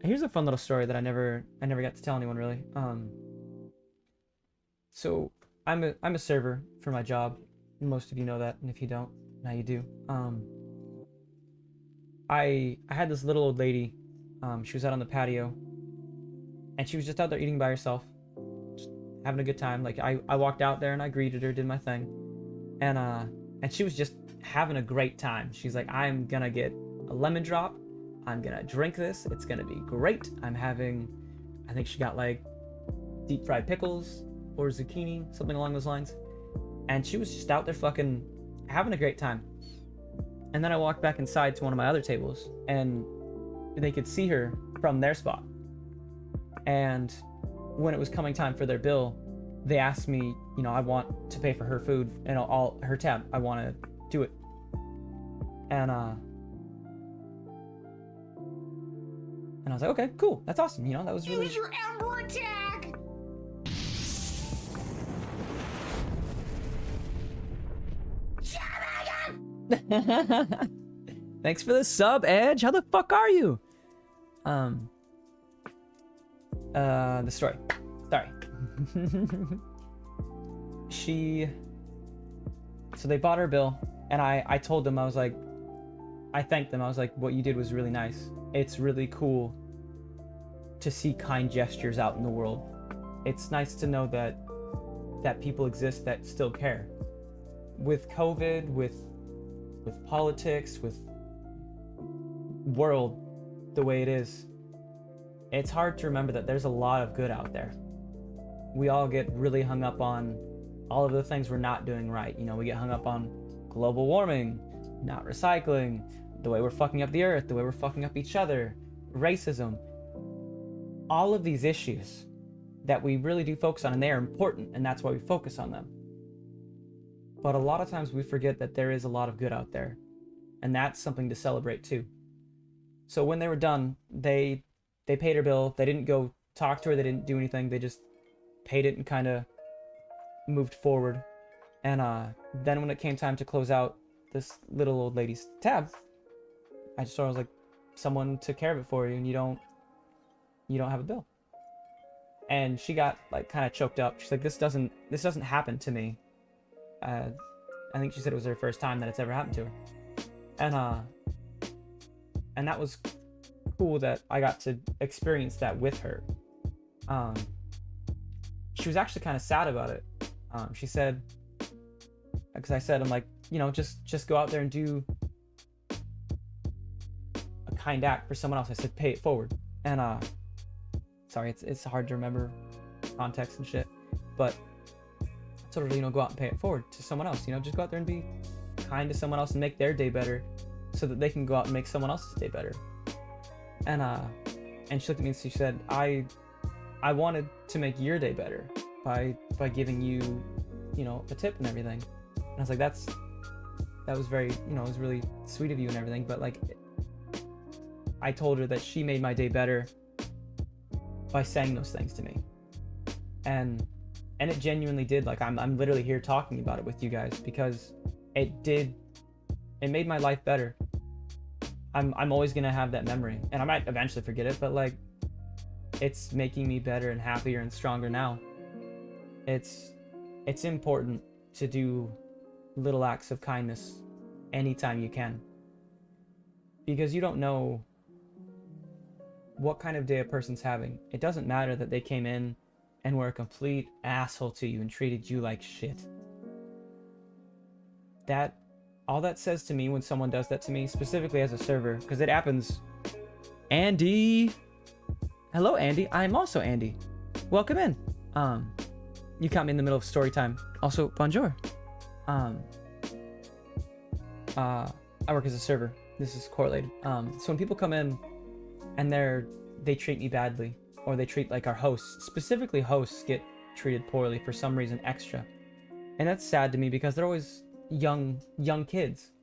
Here's a fun little story that I never got to tell anyone really. So I'm a server for my job. Most of you know that, and if you don't, now you do. I had this little old lady. She was out on the patio, and she was just out there eating by herself, just having a good time. Like I walked out there and I greeted her, did my thing, and she was just having a great time. She's like, I'm gonna get a lemon drop. I'm gonna drink this. It's gonna be great. I think she got like deep fried pickles or zucchini, something along those lines. And she was just out there fucking having a great time. And then I walked back inside to one of my other tables, and they could see her from their spot. And when it was coming time for their bill, they asked me, I want to pay for her food and all her tab. I want to do it. And I was like, okay, cool, that's awesome. That was really. Use your Ember attack! Thanks for the sub, Edge. How the fuck are you? The story. Sorry. So they bought her bill, and I told them, I thanked them. I was like, what you did was really nice. It's really cool to see kind gestures out in the world. It's nice to know that people exist that still care. With COVID, with politics, with world the way it is, it's hard to remember that there's a lot of good out there. We all get really hung up on all of the things we're not doing right. We get hung up on global warming, not recycling, the way we're fucking up the earth, the way we're fucking up each other, racism. All of these issues that we really do focus on, and they are important, and that's why we focus on them. But a lot of times we forget that there is a lot of good out there, and that's something to celebrate too. So when they were done, they paid her bill. They didn't go talk to her. They didn't do anything. They just paid it and kind of moved forward. And then when it came time to close out this little old lady's tab, I just saw, I was like, someone took care of it for you, and you don't have a bill. And she got like kind of choked up. She's like, this doesn't happen to me. I think she said it was her first time that it's ever happened to her. And that was cool that I got to experience that with her. She was actually kind of sad about it. She said, because I said, I'm like, just go out there and do a kind act for someone else. I said, pay it forward. And sorry, it's hard to remember context and shit, but sort of, go out and pay it forward to someone else. Just go out there and be kind to someone else and make their day better, so that they can go out and make someone else's day better. And she looked at me and she said, I wanted to make your day better by giving you, a tip and everything. And I was like, that was very, it was really sweet of you and everything. But like, I told her that she made my day better by saying those things to me. And it genuinely did. Like, I'm literally here talking about it with you guys because it made my life better. I'm always gonna have that memory, and I might eventually forget it, but like, it's making me better and happier and stronger now. It's important to do little acts of kindness anytime you can, because you don't know what kind of day a person's having. It doesn't matter that they came in and were a complete asshole to you and treated you like shit. All that says to me when someone does that to me, specifically as a server, because it happens. Andy! Hello, Andy. I'm also Andy. Welcome in. You caught me in the middle of story time. Also, bonjour. I work as a server. This is correlated. So when people come in and they treat me badly, or they treat like our hosts, specifically hosts get treated poorly for some reason extra. And that's sad to me because they're always young kids.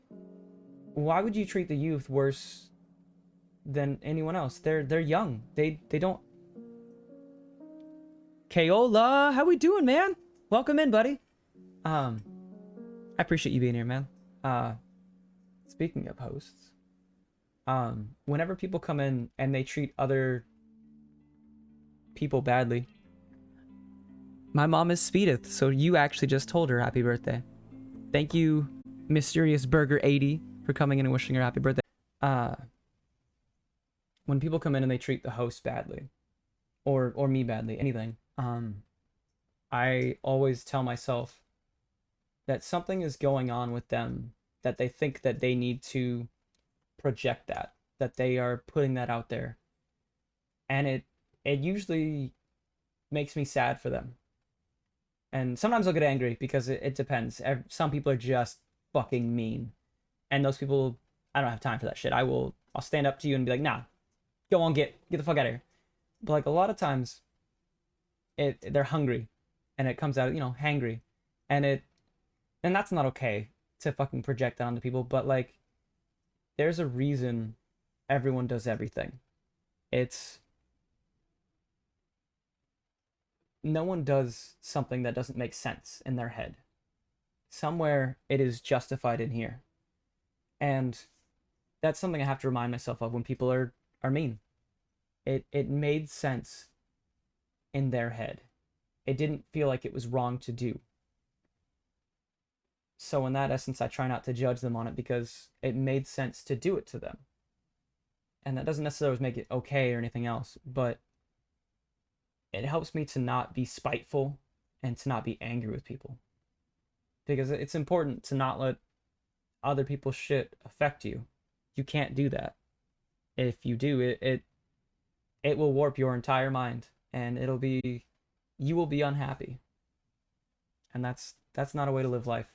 Why would you treat the youth worse than anyone else? They're young. They don't. Kaola, how we doing, man? Welcome in, buddy. I appreciate you being here, man. Speaking of hosts, Whenever people come in and they treat other people badly, my mom is Speedith, so you actually just told her happy birthday. Thank you, Mysterious Burger 80, for coming in and wishing her happy birthday. When people come in and they treat the host badly, or me badly, anything, I always tell myself that something is going on with them, that they think that they need to project that they are putting that out there, and it usually makes me sad for them. And sometimes I'll get angry because it depends. Some people are just fucking mean, and those people, I don't have time for that shit. I'll stand up to you and be like, nah, go on, get the fuck out of here. But like a lot of times, they're hungry, and it comes out, hangry, and that's not okay to fucking project that onto people. But like, there's a reason everyone does everything. It's No one does something that doesn't make sense in their head. Somewhere it is justified in here. And that's something I have to remind myself of when people are mean. It made sense in their head. It didn't feel like it was wrong to do. So in that essence, I try not to judge them on it because it made sense to do it to them. And that doesn't necessarily make it okay or anything else, but it helps me to not be spiteful and to not be angry with people. Because it's important to not let other people's shit affect you. You can't do that. If you do, it will warp your entire mind, and you will be unhappy. And that's not a way to live life.